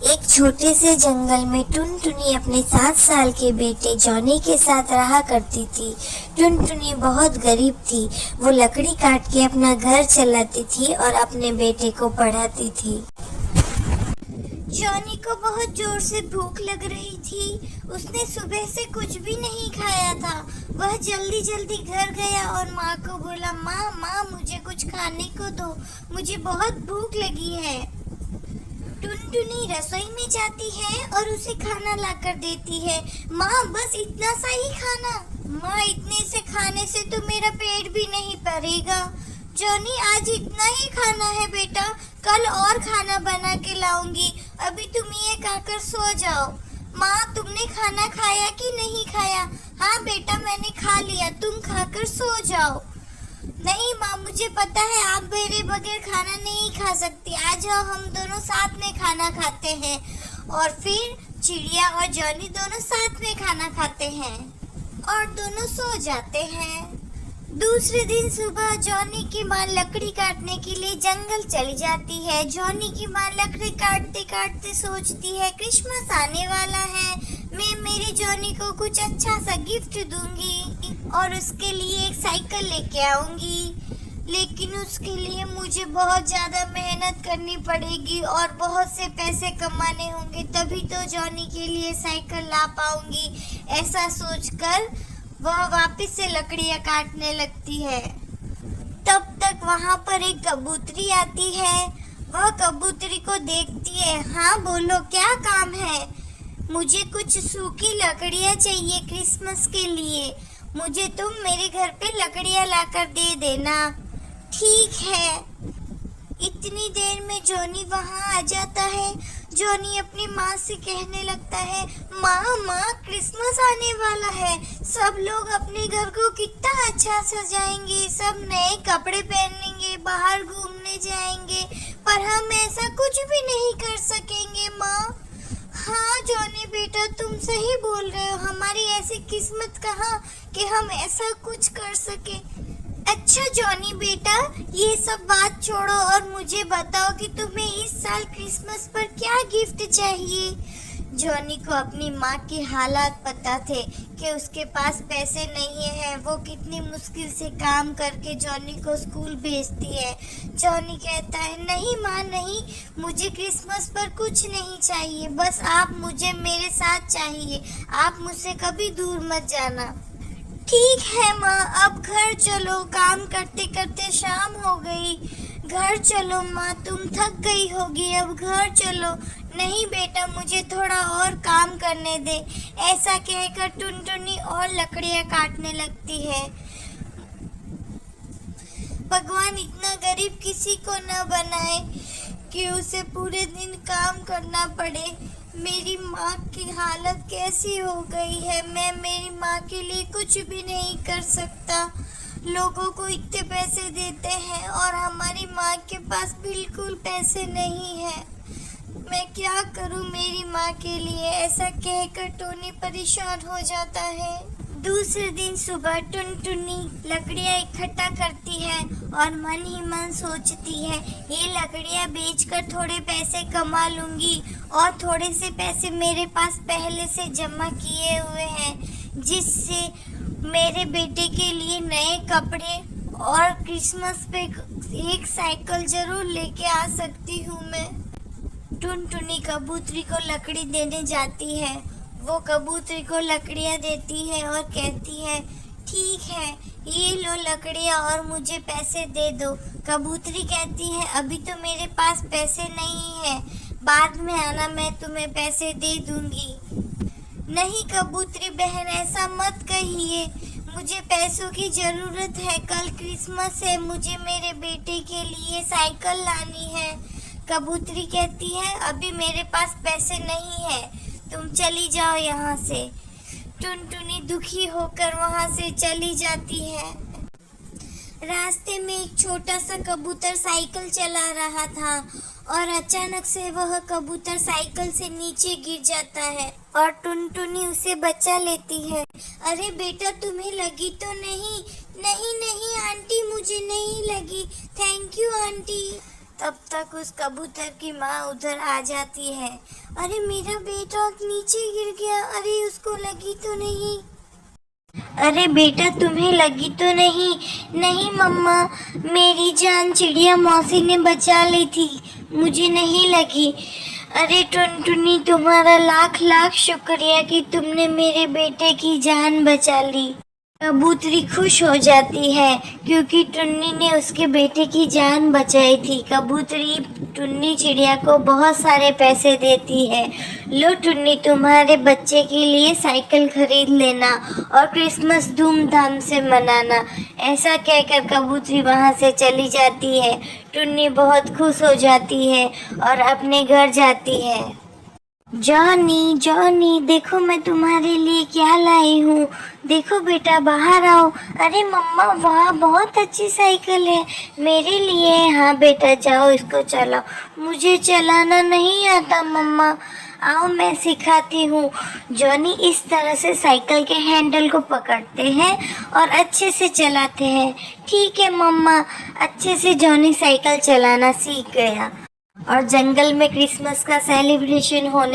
एक छोटे से जंगल में टुनटुनी अपने 7 साल के बेटे जॉनी के साथ रहा करती थी। टुनटुनी बहुत गरीब थी। वो लकड़ी काट के अपना घर चलाती थी और अपने बेटे को पढ़ाती थी। जॉनी को बहुत जोर से भूख लग रही थी। उसने सुबह से कुछ भी नहीं खाया था। वह जल्दी जल्दी घर गया और माँ को बोला, माँ मुझे कुछ खाने को दो, मुझे बहुत भूख लगी है। टुनटुनी रसोई में जाती है और उसे खाना लाकर देती है। माँ बस इतना सा ही खाना। माँ इतने से खाने से तो मेरा पेट भी नहीं भरेगा। जॉनी आज इतना ही खाना है बेटा, कल और खाना बना के लाऊंगी, अभी तुम ये खाकर सो जाओ। माँ तुमने खाना खाया कि नहीं खाया? हाँ बेटा मैंने खा लिया, तुम खाकर सो जाओ। नहीं माँ मुझे पता है आप मेरे बगैर खाना नहीं खा सकती, आ जाओ हम दोनों साथ में खाना खाते हैं। और फिर चिड़िया और जॉनी दोनों साथ में खाना खाते हैं और दोनों सो जाते हैं। दूसरे दिन सुबह जॉनी की माँ लकड़ी काटने के लिए जंगल चली जाती है। जॉनी की माँ लकड़ी काटते काटते सोचती है क्रिसमस आने वाला है, मैं मेरे जॉनी को कुछ अच्छा सा गिफ्ट दूंगी और उसके लिए एक साइकिल लेके आऊंगी। लेकिन उसके लिए मुझे बहुत ज़्यादा मेहनत करनी पड़ेगी और बहुत से पैसे कमाने होंगे, तभी तो जॉनी के लिए साइकिल ला पाऊंगी। ऐसा सोचकर वह वापस से लकड़ियाँ काटने लगती है। तब तक वहाँ पर एक कबूतरी आती है। वह कबूतरी को देखती है। हाँ बोलो क्या काम है? मुझे कुछ सूखी लकड़ियाँ चाहिए क्रिसमस के लिए, मुझे तुम मेरे घर पे लकड़ियाँ लाकर दे देना। ठीक है। इतनी देर में जॉनी वहाँ आ जाता है। जॉनी अपनी माँ से कहने लगता है, माँ क्रिसमस आने वाला है, सब लोग अपने घर को कितना अच्छा सजाएंगे, सब नए कपड़े पहनेंगे, बाहर घूमने जाएंगे, पर हम ऐसा कुछ भी नहीं कर सकेंगे माँ। हाँ जॉनी बेटा तुम सही बोल रहे हो, हमारी ऐसी किस्मत कहाँ कि हम ऐसा कुछ कर सके। अच्छा जॉनी बेटा ये सब बात छोड़ो और मुझे बताओ कि तुम्हें इस साल क्रिसमस पर क्या गिफ्ट चाहिए। जॉनी को अपनी माँ के हालात पता थे कि उसके पास पैसे नहीं है। वो कितनी मुश्किल से काम करके जॉनी को स्कूल भेजती है। जॉनी कहता है, नहीं माँ नहीं, मुझे क्रिसमस पर कुछ नहीं चाहिए, बस आप मुझे मेरे साथ चाहिए, आप मुझसे कभी दूर मत जाना। ठीक है माँ, अब घर चलो, काम करते करते शाम हो गई, घर चलो माँ, तुम थक गई होगी, अब घर चलो। नहीं बेटा मुझे थोड़ा और काम करने दे। ऐसा कहकर टुनटुनी और लकड़ियाँ काटने लगती है। भगवान इतना गरीब किसी को न बनाए कि उसे पूरे दिन काम करना पड़े। मेरी माँ की हालत कैसी हो गई है, मैं मेरी माँ के लिए कुछ भी नहीं कर सकता। लोगों को इतने पैसे देते हैं और हमारी माँ के पास बिल्कुल पैसे नहीं है, मैं क्या करूँ मेरी माँ के लिए। ऐसा कहकर टोनी परेशान हो जाता है। दूसरे दिन सुबह टुनटुनी लकड़ियाँ इकट्ठा करती है और मन ही मन सोचती है, ये लकड़ियाँ बेचकर थोड़े पैसे कमा लूँगी और थोड़े से पैसे मेरे पास पहले से जमा किए हुए हैं, जिससे मेरे बेटे के लिए नए कपड़े और क्रिसमस पे एक साइकिल ज़रूर लेके आ सकती हूँ मैं। टुनटुनी कबूतरी को लकड़ी देने जाती है। वो कबूतरी को लकड़ियाँ देती है और कहती है, ठीक है ये लो लकड़ियाँ और मुझे पैसे दे दो। कबूतरी कहती है, अभी तो मेरे पास पैसे नहीं है, बाद में आना मैं तुम्हें पैसे दे दूंगी। नहीं कबूतरी बहन ऐसा मत कहिए, मुझे पैसों की ज़रूरत है, कल क्रिसमस है, मुझे मेरे बेटे के लिए साइकिल लानी है। कबूतरी कहती है, अभी मेरे पास पैसे नहीं है, तुम चली जाओ यहाँ से। टुनटुनी दुखी होकर वहाँ से चली जाती है। रास्ते में एक छोटा सा कबूतर साइकिल चला रहा था और अचानक से वह कबूतर साइकिल से नीचे गिर जाता है और टुनटुनी उसे बचा लेती है। अरे बेटा तुम्हें लगी तो नहीं? नहीं नहीं आंटी मुझे नहीं लगी, थैंक यू आंटी। तब तक उस कबूतर की माँ उधर आ जाती है। अरे मेरा बेटा नीचे गिर गया, अरे उसको लगी तो नहीं? अरे बेटा तुम्हें लगी तो नहीं? नहीं मम्मा, मेरी जान चिड़िया मौसी ने बचा ली थी, मुझे नहीं लगी। अरे टुनटुनी, तुम्हारा लाख लाख शुक्रिया कि तुमने मेरे बेटे की जान बचा ली। कबूतरी खुश हो जाती है क्योंकि टुन्नी ने उसके बेटे की जान बचाई थी। कबूतरी टुन्नी चिड़िया को बहुत सारे पैसे देती है। लो टुन्नी, तुम्हारे बच्चे के लिए साइकिल खरीद लेना और क्रिसमस धूमधाम से मनाना। ऐसा कहकर कबूतरी वहाँ से चली जाती है। टुन्नी बहुत खुश हो जाती है और अपने घर जाती है। जॉनी जॉनी, देखो मैं तुम्हारे लिए क्या लाई हूँ। देखो बेटा, बाहर आओ। अरे मम्मा, वाह बहुत अच्छी साइकिल है, मेरे लिए है। हाँ बेटा, जाओ इसको चलाओ। मुझे चलाना नहीं आता मम्मा, आओ मैं सिखाती हूँ। जॉनी इस तरह से साइकिल के हैंडल को पकड़ते हैं और अच्छे से चलाते हैं। ठीक है मम्मा। अच्छे से जॉनी साइकिल चलाना सीख गया और जंगल में क्रिसमस का सेलिब्रेशन होने